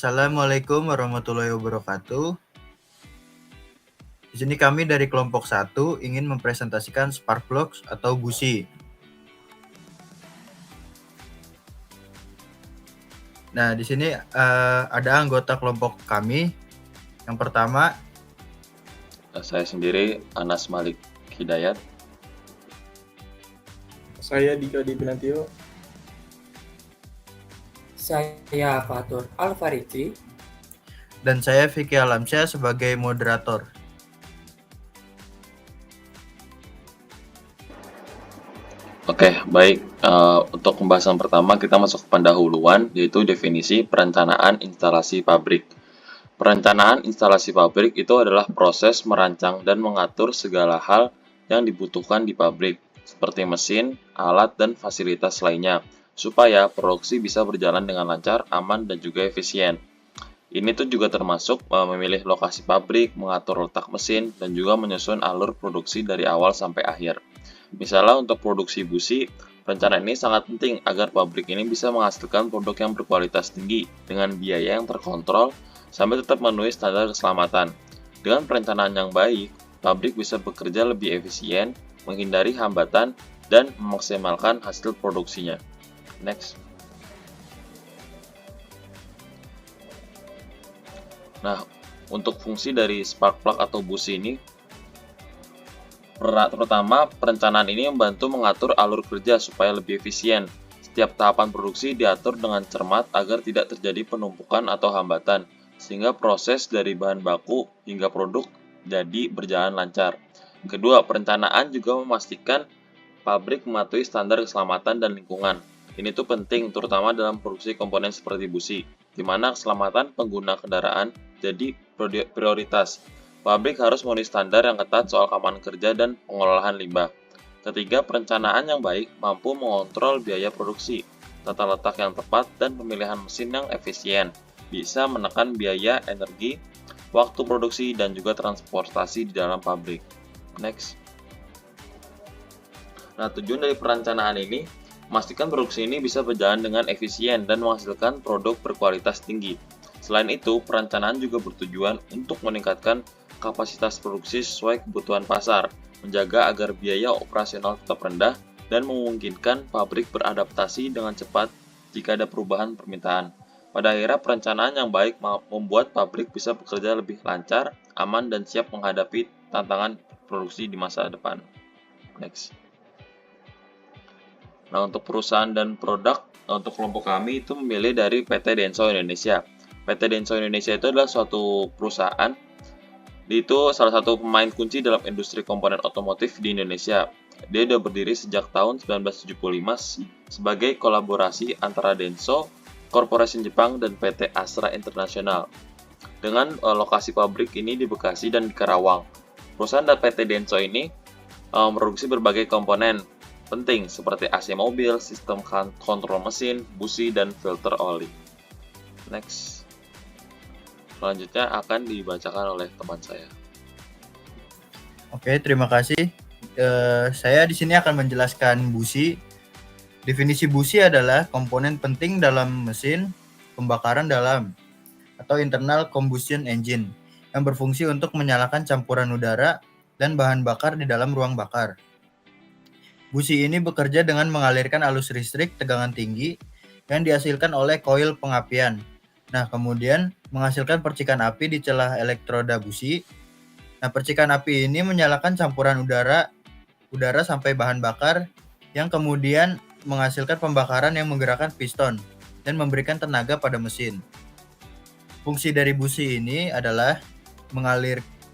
Assalamualaikum warahmatullahi wabarakatuh. Di sini kami dari kelompok 1 ingin mempresentasikan spark plugs atau busi. Nah, di sini ada anggota kelompok kami. Yang pertama, Saya sendiri Anas Malik Hidayat. Saya Dika Dipinantio. Saya Fatur Alfariti. dan saya Vicky Alamsyah sebagai moderator. Oke, baik. Untuk pembahasan pertama kita masuk ke pendahuluan, yaitu definisi perencanaan instalasi pabrik. Perencanaan instalasi pabrik itu adalah proses merancang dan mengatur segala hal yang dibutuhkan di pabrik, seperti mesin, alat, dan fasilitas lainnya, supaya produksi bisa berjalan dengan lancar, aman, dan juga efisien. Ini tuh juga termasuk memilih lokasi pabrik, mengatur letak mesin, dan juga menyusun alur produksi dari awal sampai akhir. Misalnya untuk produksi busi, rencana ini sangat penting agar pabrik ini bisa menghasilkan produk yang berkualitas tinggi dengan biaya yang terkontrol sampai tetap memenuhi standar keselamatan. Dengan perencanaan yang baik, pabrik bisa bekerja lebih efisien, menghindari hambatan, dan memaksimalkan hasil produksinya. Next. Nah, untuk fungsi dari spark plug atau busi ini, terutama perencanaan ini membantu mengatur alur kerja supaya lebih efisien. Setiap tahapan produksi diatur dengan cermat agar tidak terjadi penumpukan atau hambatan, sehingga proses dari bahan baku hingga produk jadi berjalan lancar. Kedua, perencanaan juga memastikan pabrik mematuhi standar keselamatan dan lingkungan. Ini tuh penting terutama dalam produksi komponen seperti busi, di mana keselamatan pengguna kendaraan jadi prioritas. Pabrik harus memenuhi standar yang ketat soal keamanan kerja dan pengolahan limbah. Ketiga, perencanaan yang baik mampu mengontrol biaya produksi, tata letak yang tepat, dan pemilihan mesin yang efisien. Bisa menekan biaya energi, waktu produksi, dan juga transportasi di dalam pabrik. Next. Nah, tujuan dari perencanaan ini, memastikan produksi ini bisa berjalan dengan efisien dan menghasilkan produk berkualitas tinggi. Selain itu, perencanaan juga bertujuan untuk meningkatkan kapasitas produksi sesuai kebutuhan pasar, menjaga agar biaya operasional tetap rendah, dan memungkinkan pabrik beradaptasi dengan cepat jika ada perubahan permintaan. Pada akhirnya, perencanaan yang baik membuat pabrik bisa bekerja lebih lancar, aman, dan siap menghadapi tantangan produksi di masa depan. Next. Nah, untuk perusahaan dan produk, untuk kelompok kami itu memilih dari PT Denso Indonesia. PT Denso Indonesia itu adalah suatu perusahaan. Itu salah satu pemain kunci dalam industri komponen otomotif di Indonesia. Dia sudah berdiri sejak tahun 1975 sebagai kolaborasi antara Denso, Corporation Jepang, dan PT Astra International. Dengan lokasi pabrik ini di Bekasi dan di Karawang. Perusahaan dan PT Denso ini memproduksi berbagai komponen penting seperti AC mobil, sistem kontrol mesin, busi, dan filter oli. Next. Selanjutnya akan dibacakan oleh teman saya. Oke, terima kasih. Saya di sini akan menjelaskan busi. Definisi busi adalah komponen penting dalam mesin pembakaran dalam atau internal combustion engine yang berfungsi untuk menyalakan campuran udara dan bahan bakar di dalam ruang bakar. Busi ini bekerja dengan mengalirkan arus listrik tegangan tinggi yang dihasilkan oleh koil pengapian. Nah, kemudian menghasilkan percikan api di celah elektroda busi. Nah, percikan api ini menyalakan campuran udara sampai bahan bakar yang kemudian menghasilkan pembakaran yang menggerakkan piston dan memberikan tenaga pada mesin. Fungsi dari busi ini adalah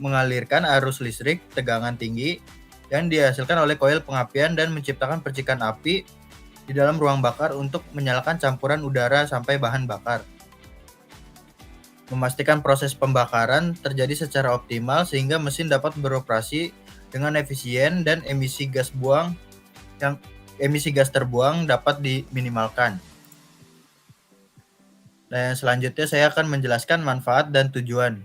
mengalirkan arus listrik tegangan tinggi yang dihasilkan oleh koil pengapian dan menciptakan percikan api di dalam ruang bakar untuk menyalakan campuran udara sampai bahan bakar. Memastikan proses pembakaran terjadi secara optimal sehingga mesin dapat beroperasi dengan efisien dan emisi gas terbuang dapat diminimalkan. Dan selanjutnya saya akan menjelaskan manfaat dan tujuan.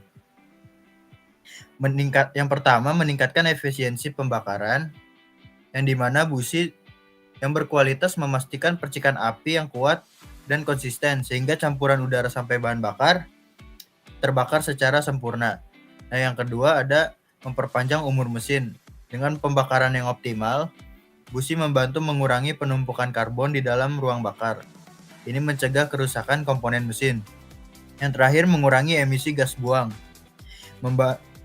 Yang pertama, meningkatkan efisiensi pembakaran, yang dimana busi yang berkualitas memastikan percikan api yang kuat dan konsisten sehingga campuran udara sampai bahan bakar terbakar secara sempurna. Nah, yang kedua ada memperpanjang umur mesin. Dengan pembakaran yang optimal, busi membantu mengurangi penumpukan karbon di dalam ruang bakar. Ini mencegah kerusakan komponen mesin. Yang terakhir, mengurangi emisi gas buang.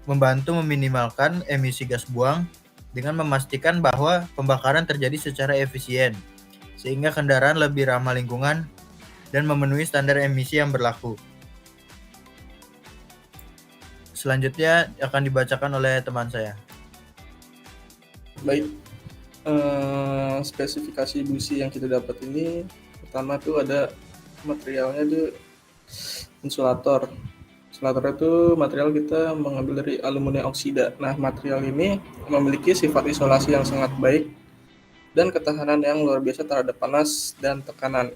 Membantu meminimalkan emisi gas buang dengan memastikan bahwa pembakaran terjadi secara efisien, sehingga kendaraan lebih ramah lingkungan dan memenuhi standar emisi yang berlaku. Selanjutnya akan dibacakan oleh teman saya. Baik, spesifikasi busi yang kita dapat ini pertama tuh ada materialnya tuh insulator. Insulator itu material kita mengambil dari aluminium oksida. Nah, material ini memiliki sifat isolasi yang sangat baik dan ketahanan yang luar biasa terhadap panas dan tekanan,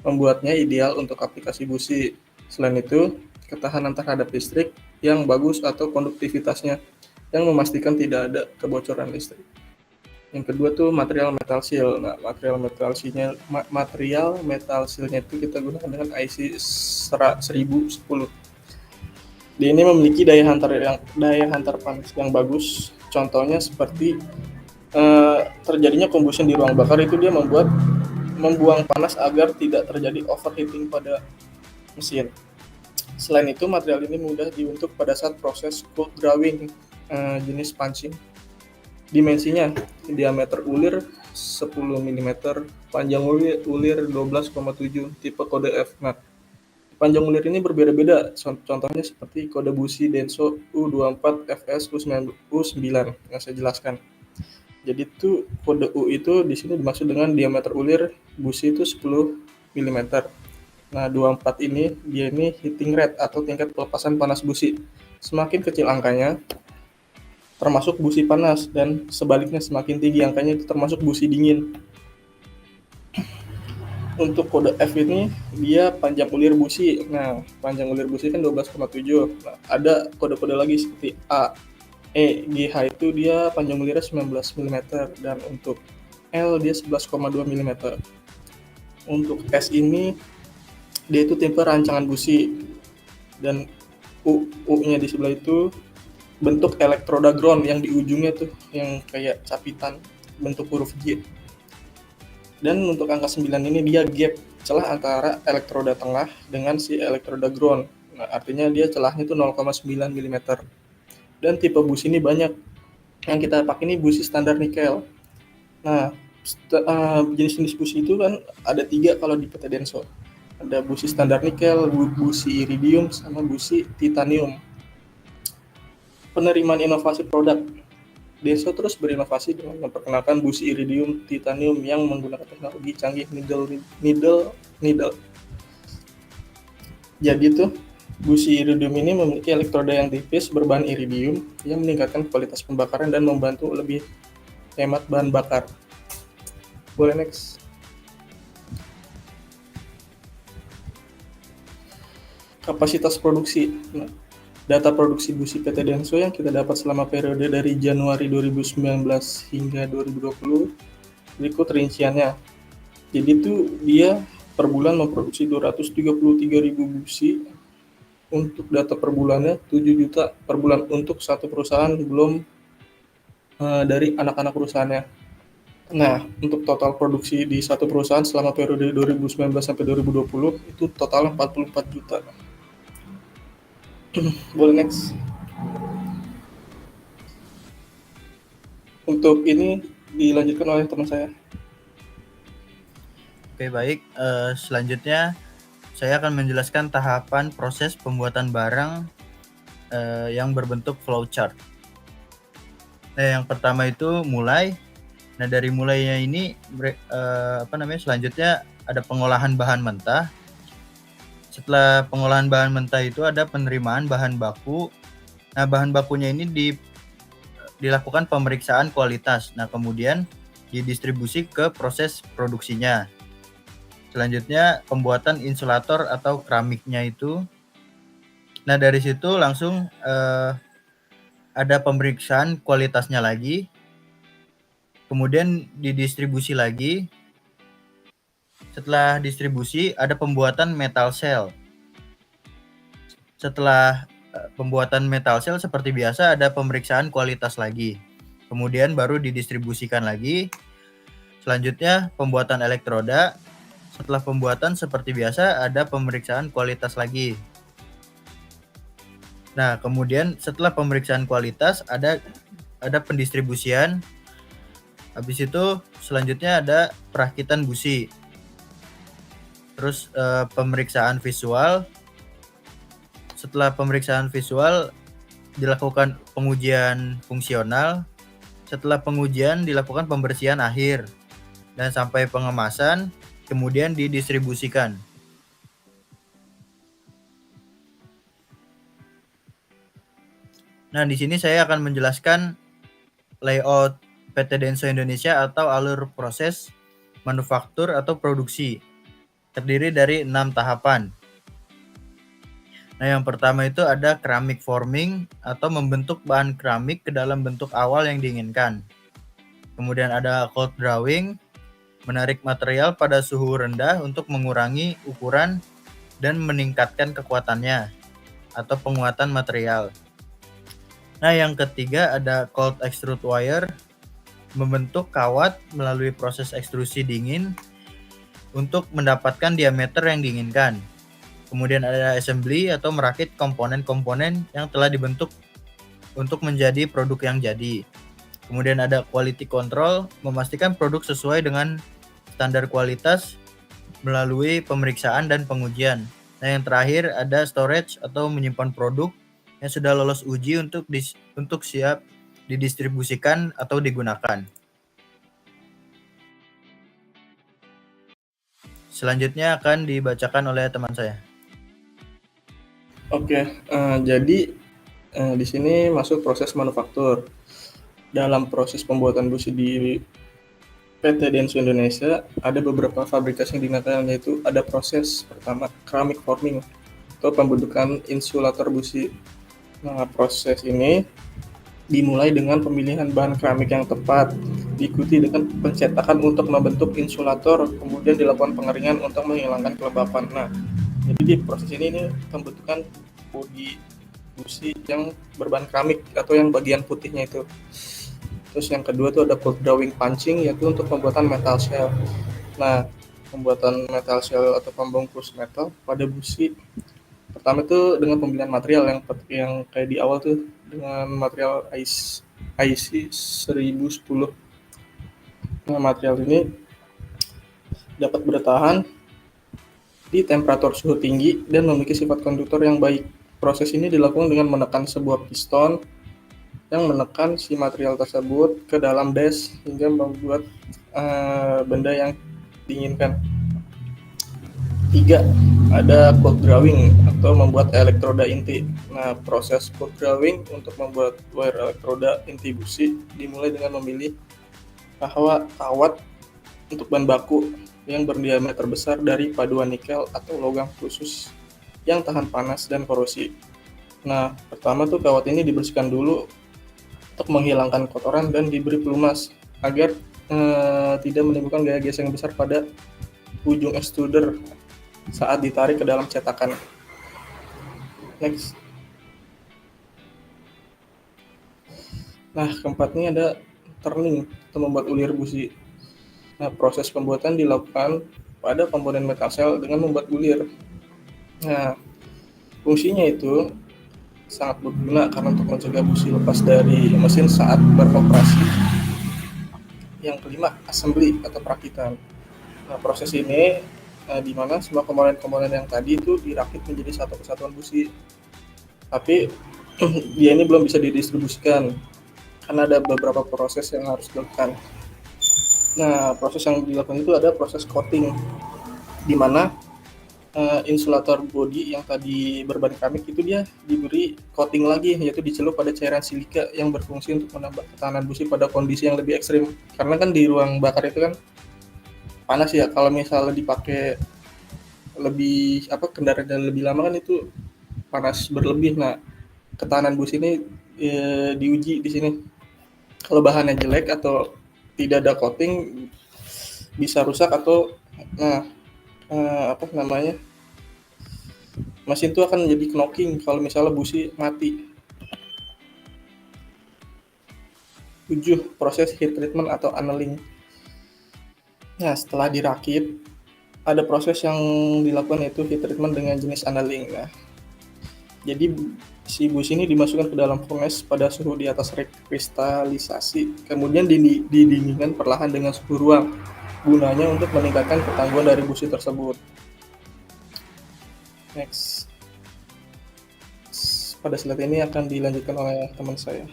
membuatnya ideal untuk aplikasi busi. Selain itu, ketahanan terhadap listrik yang bagus atau konduktivitasnya yang memastikan tidak ada kebocoran listrik. Yang kedua tuh material metal seal. Nah, material metal sealnya itu kita gunakan dengan IC 1010. Dia ini memiliki daya hantar panas yang bagus. Contohnya seperti terjadinya combustion di ruang bakar itu dia membuang panas agar tidak terjadi overheating pada mesin. Selain itu, material ini mudah dibentuk pada saat proses cold drawing jenis punching. Dimensinya, diameter ulir 10 mm, panjang ulir 12,7, tipe kode F. Nah, panjang ulir ini berbeda-beda, contohnya seperti kode busi Denso U24 FS U9 yang saya jelaskan. Jadi itu kode U itu di sini dimaksud dengan diameter ulir busi itu 10 mm. Nah, 24 ini dia ini heating rate atau tingkat pelepasan panas busi. Semakin kecil angkanya termasuk busi panas, dan sebaliknya semakin tinggi angkanya itu termasuk busi dingin. Untuk kode F ini dia panjang ulir busi. Nah, panjang ulir busi kan 12,7. Nah, ada kode-kode lagi seperti A, E, G, H itu dia panjang ulirnya 19 mm, dan untuk L dia 11,2 mm. Untuk S ini dia itu tipe rancangan busi, dan U-nya di sebelah itu bentuk elektroda ground yang di ujungnya tuh yang kayak capitan bentuk huruf J. Dan untuk angka 9 ini dia gap, celah antara elektroda tengah dengan si elektroda ground. Nah, artinya dia celahnya itu 0,9 mm. Dan tipe busi ini banyak. Yang kita pakai ini busi standar nikel. Nah, jenis-jenis busi itu kan ada 3 kalau di PT Denso. Ada busi standar nikel, busi iridium, sama busi titanium. Penerimaan inovasi produk. Denso terus berinovasi dengan memperkenalkan busi iridium titanium yang menggunakan teknologi canggih needle. Jadi tuh busi iridium ini memiliki elektroda yang tipis berbahan iridium yang meningkatkan kualitas pembakaran dan membantu lebih hemat bahan bakar. Boleh next. Kapasitas produksi. Nah, data produksi busi PT Denso yang kita dapat selama periode dari Januari 2019 hingga 2020 berikut rinciannya. Jadi itu dia per bulan memproduksi 233.000 busi. Untuk data per bulannya 7 juta per bulan untuk satu perusahaan, belum dari anak-anak perusahaannya. Nah, untuk total produksi di satu perusahaan selama periode 2019 sampai 2020 itu total 44 juta. Boleh next. Untuk ini dilanjutkan oleh teman saya. Oke, baik. Selanjutnya saya akan menjelaskan tahapan proses pembuatan barang yang berbentuk flowchart. Nah, yang pertama itu mulai. Nah, dari mulainya ini selanjutnya ada pengolahan bahan mentah. Setelah pengolahan bahan mentah itu ada penerimaan bahan baku. Nah, bahan bakunya ini dilakukan pemeriksaan kualitas. Nah, kemudian didistribusi ke proses produksinya. Selanjutnya pembuatan insulator atau keramiknya itu. Nah, dari situ langsung ada pemeriksaan kualitasnya lagi. Kemudian didistribusi lagi. Setelah distribusi ada pembuatan metal cell. Setelah pembuatan metal cell seperti biasa ada pemeriksaan kualitas lagi. Kemudian baru didistribusikan lagi. Selanjutnya pembuatan elektroda. Setelah pembuatan seperti biasa ada pemeriksaan kualitas lagi. Nah, kemudian setelah pemeriksaan kualitas ada pendistribusian. Habis itu selanjutnya ada perakitan busi. Terus pemeriksaan visual. Setelah pemeriksaan visual dilakukan pengujian fungsional. Setelah pengujian dilakukan pembersihan akhir dan sampai pengemasan, kemudian didistribusikan. Nah, di sini saya akan menjelaskan layout PT Denso Indonesia atau alur proses manufaktur atau produksi. Terdiri dari 6 tahapan. Nah, yang pertama itu ada keramik forming atau membentuk bahan keramik ke dalam bentuk awal yang diinginkan. Kemudian ada cold drawing, menarik material pada suhu rendah untuk mengurangi ukuran dan meningkatkan kekuatannya atau penguatan material. Nah, yang ketiga ada cold extrude wire, membentuk kawat melalui proses ekstrusi dingin untuk mendapatkan diameter yang diinginkan. Kemudian ada assembly atau merakit komponen-komponen yang telah dibentuk untuk menjadi produk yang jadi. Kemudian ada quality control, memastikan produk sesuai dengan standar kualitas melalui pemeriksaan dan pengujian. Nah, yang terakhir ada storage atau menyimpan produk yang sudah lolos uji untuk siap didistribusikan atau digunakan. Selanjutnya akan dibacakan oleh teman saya. Oke, jadi di sini masuk proses manufaktur. Dalam proses pembuatan busi di PT Denso Indonesia ada beberapa fabrikas yang digunakan, yaitu ada proses pertama keramik forming atau pembentukan insulator busi. Nah, proses ini dimulai dengan pemilihan bahan keramik yang tepat, diikuti dengan pencetakan untuk membentuk insulator, kemudian dilakukan pengeringan untuk menghilangkan kelembapan. Nah, jadi di proses ini pembentukan bodi busi yang berbahan keramik atau yang bagian putihnya itu. Terus yang kedua itu ada cold drawing punching, yaitu untuk pembuatan metal shell. Nah, pembuatan metal shell atau pembungkus metal pada busi pertama itu dengan pemilihan material yang kayak di awal tuh dengan material IC 1010. Nah, material ini dapat bertahan di temperatur suhu tinggi dan memiliki sifat konduktor yang baik. Proses ini dilakukan dengan menekan sebuah piston yang menekan si material tersebut ke dalam dies hingga membuat benda yang diinginkan. 3. Ada cold drawing atau membuat elektroda inti. Nah, proses cold drawing untuk membuat wire elektroda inti busi dimulai dengan memilih kawat untuk bahan baku yang berdiameter besar dari paduan nikel atau logam khusus yang tahan panas dan korosi. Nah, pertama tuh kawat ini dibersihkan dulu untuk menghilangkan kotoran dan diberi pelumas agar tidak menimbulkan gaya geseng besar pada ujung extruder saat ditarik ke dalam cetakan. Next. Nah, keempatnya ada turning atau membuat ulir busi. Nah, proses pembuatan dilakukan pada komponen metal cell dengan membuat ulir. Nah, fungsinya itu sangat berguna karena untuk mencegah busi lepas dari mesin saat beroperasi. Yang kelima, assembly atau perakitan. Nah, proses ini di mana semua komponen-komponen yang tadi itu dirakit menjadi satu kesatuan busi. Tapi dia ini belum bisa didistribusikan karena ada beberapa proses yang harus dilakukan. Nah, proses yang dilakukan itu ada proses coating, di mana insulator body yang tadi berbahan keramik itu dia diberi coating lagi, yaitu dicelup pada cairan silika yang berfungsi untuk menambah ketahanan busi pada kondisi yang lebih ekstrim. Karena kan di ruang bakar itu kan panas ya, kalau misalnya dipakai lebih kendaraan lebih lama kan itu panas berlebih. Nah, ketahanan busi ini diuji di sini. Kalau bahannya jelek atau tidak ada coating bisa rusak atau apa namanya, mesin itu akan menjadi knocking kalau misalnya busi mati. 7. Proses heat treatment atau annealing. Nah, setelah dirakit, ada proses yang dilakukan yaitu heat treatment dengan jenis annealing. Nah, jadi si busi ini dimasukkan ke dalam furnace pada suhu di atas kristalisasi, kemudian didinginkan perlahan dengan suhu ruang, gunanya untuk meningkatkan ketangguhan dari busi tersebut. Next. Pada slide ini akan dilanjutkan oleh teman saya.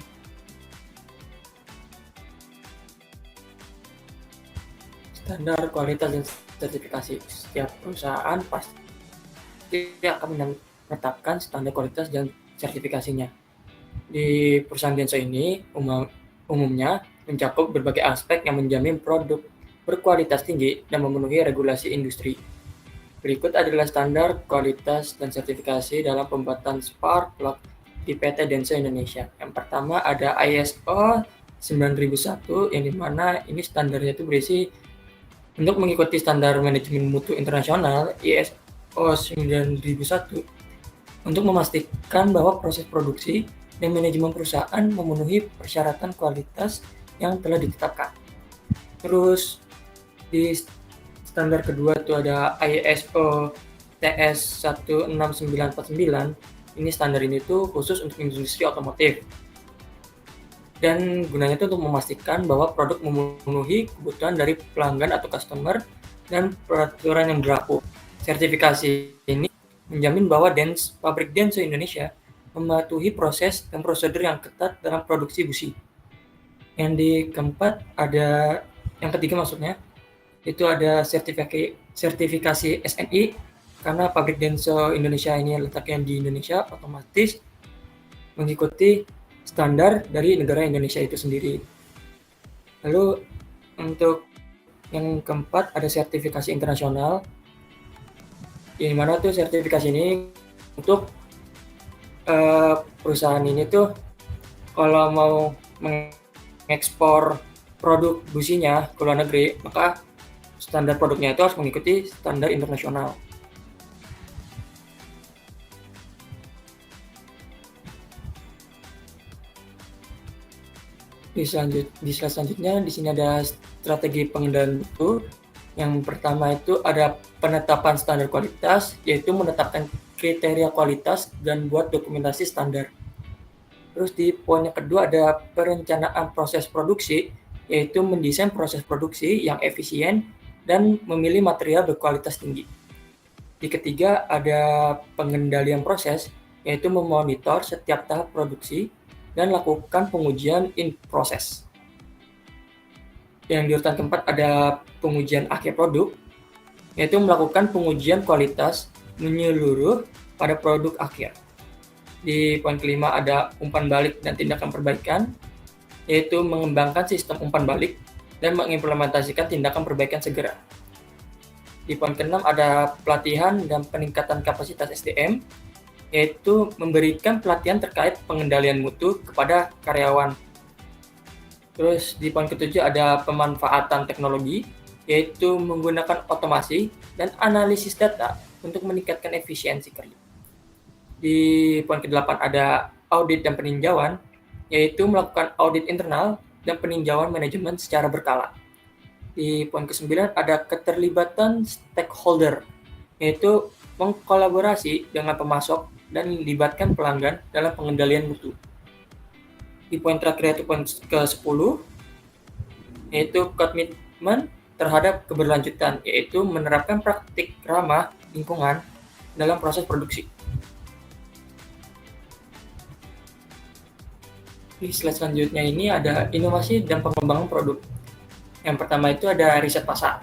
Standar kualitas dan sertifikasi. Setiap perusahaan pasti akan menetapkan standar kualitas dan sertifikasinya. Di perusahaan Denso ini umumnya mencakup berbagai aspek yang menjamin produk berkualitas tinggi dan memenuhi regulasi industri. Berikut adalah standar kualitas dan sertifikasi dalam pembuatan spark plug di PT Denso Indonesia. Yang pertama ada ISO 9001, yang dimana ini standarnya itu berisi untuk mengikuti standar manajemen mutu internasional ISO 9001 untuk memastikan bahwa proses produksi dan manajemen perusahaan memenuhi persyaratan kualitas yang telah ditetapkan. Terus di standar kedua itu ada ISO TS 16949. Ini standar ini tuh khusus untuk industri otomotif. Dan gunanya itu untuk memastikan bahwa produk memenuhi kebutuhan dari pelanggan atau customer dan peraturan yang berlaku. Sertifikasi ini menjamin bahwa pabrik Denso Indonesia mematuhi proses dan prosedur yang ketat dalam produksi busi. Yang ketiga maksudnya, itu ada sertifikasi SNI, karena pabrik Denso Indonesia ini letaknya di Indonesia, otomatis mengikuti standar dari negara Indonesia itu sendiri. Lalu untuk yang keempat ada sertifikasi internasional, yang mana tuh sertifikasi ini untuk perusahaan ini tuh kalau mau mengekspor produk businya ke luar negeri, maka standar produknya itu harus mengikuti standar internasional. Di slide selanjutnya, di sini ada strategi pengendalian mutu. Yang pertama itu ada penetapan standar kualitas, yaitu menetapkan kriteria kualitas dan buat dokumentasi standar. Terus di poin yang kedua ada perencanaan proses produksi, yaitu mendesain proses produksi yang efisien dan memilih material berkualitas tinggi. Di ketiga ada pengendalian proses, yaitu memonitor setiap tahap produksi dan lakukan pengujian in proses. Yang di urutan keempat ada pengujian akhir produk, yaitu melakukan pengujian kualitas menyeluruh pada produk akhir. Di poin kelima ada umpan balik dan tindakan perbaikan, yaitu mengembangkan sistem umpan balik dan mengimplementasikan tindakan perbaikan segera. Di poin keenam ada pelatihan dan peningkatan kapasitas SDM, yaitu memberikan pelatihan terkait pengendalian mutu kepada karyawan. Terus di poin ketujuh ada pemanfaatan teknologi, yaitu menggunakan otomasi dan analisis data untuk meningkatkan efisiensi kerja. Di poin ke-8 ada audit dan peninjauan, yaitu melakukan audit internal dan peninjauan manajemen secara berkala. Di poin ke-9 ada keterlibatan stakeholder, yaitu mengkolaborasi dengan pemasok dan melibatkan pelanggan dalam pengendalian mutu. Di poin terakhir yaitu poin ke-10, yaitu komitmen terhadap keberlanjutan, yaitu menerapkan praktik ramah lingkungan dalam proses produksi. Di slide selanjutnya ini ada inovasi dan pengembangan produk. Yang pertama itu ada riset pasar,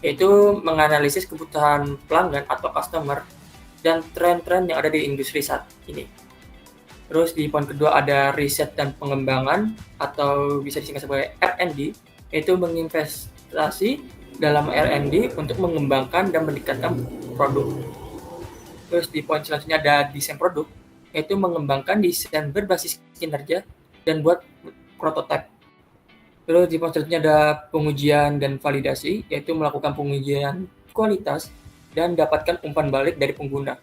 yaitu menganalisis kebutuhan pelanggan atau customer dan tren-tren yang ada di industri saat ini. Terus di poin kedua ada riset dan pengembangan atau bisa disingkat sebagai R&D, yaitu menginvestasi dalam R&D untuk mengembangkan dan meningkatkan produk. Terus di poin selanjutnya ada desain produk, yaitu mengembangkan desain berbasis kinerja dan buat prototipe. Terus di poin selanjutnya ada pengujian dan validasi, yaitu melakukan pengujian kualitas dan dapatkan umpan balik dari pengguna.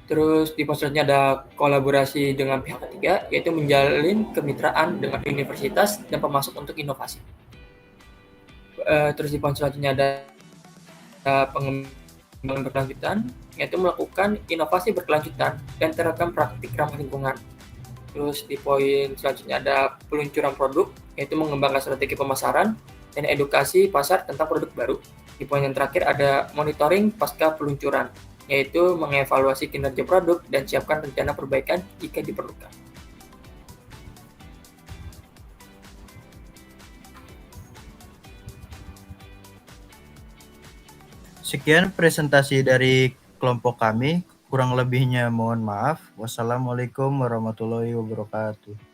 Terus di poin selanjutnya ada kolaborasi dengan pihak ketiga, yaitu menjalin kemitraan dengan universitas dan pemasok untuk inovasi. Terus di poin selanjutnya ada pengembangan berkelanjutan, yaitu melakukan inovasi berkelanjutan dan terapkan praktik ramah lingkungan. Terus di poin selanjutnya ada peluncuran produk, yaitu mengembangkan strategi pemasaran dan edukasi pasar tentang produk baru. Di poin yang terakhir ada monitoring pasca peluncuran, yaitu mengevaluasi kinerja produk dan siapkan rencana perbaikan jika diperlukan. Sekian presentasi dari kelompok kami. Kurang lebihnya mohon maaf. Wassalamualaikum warahmatullahi wabarakatuh.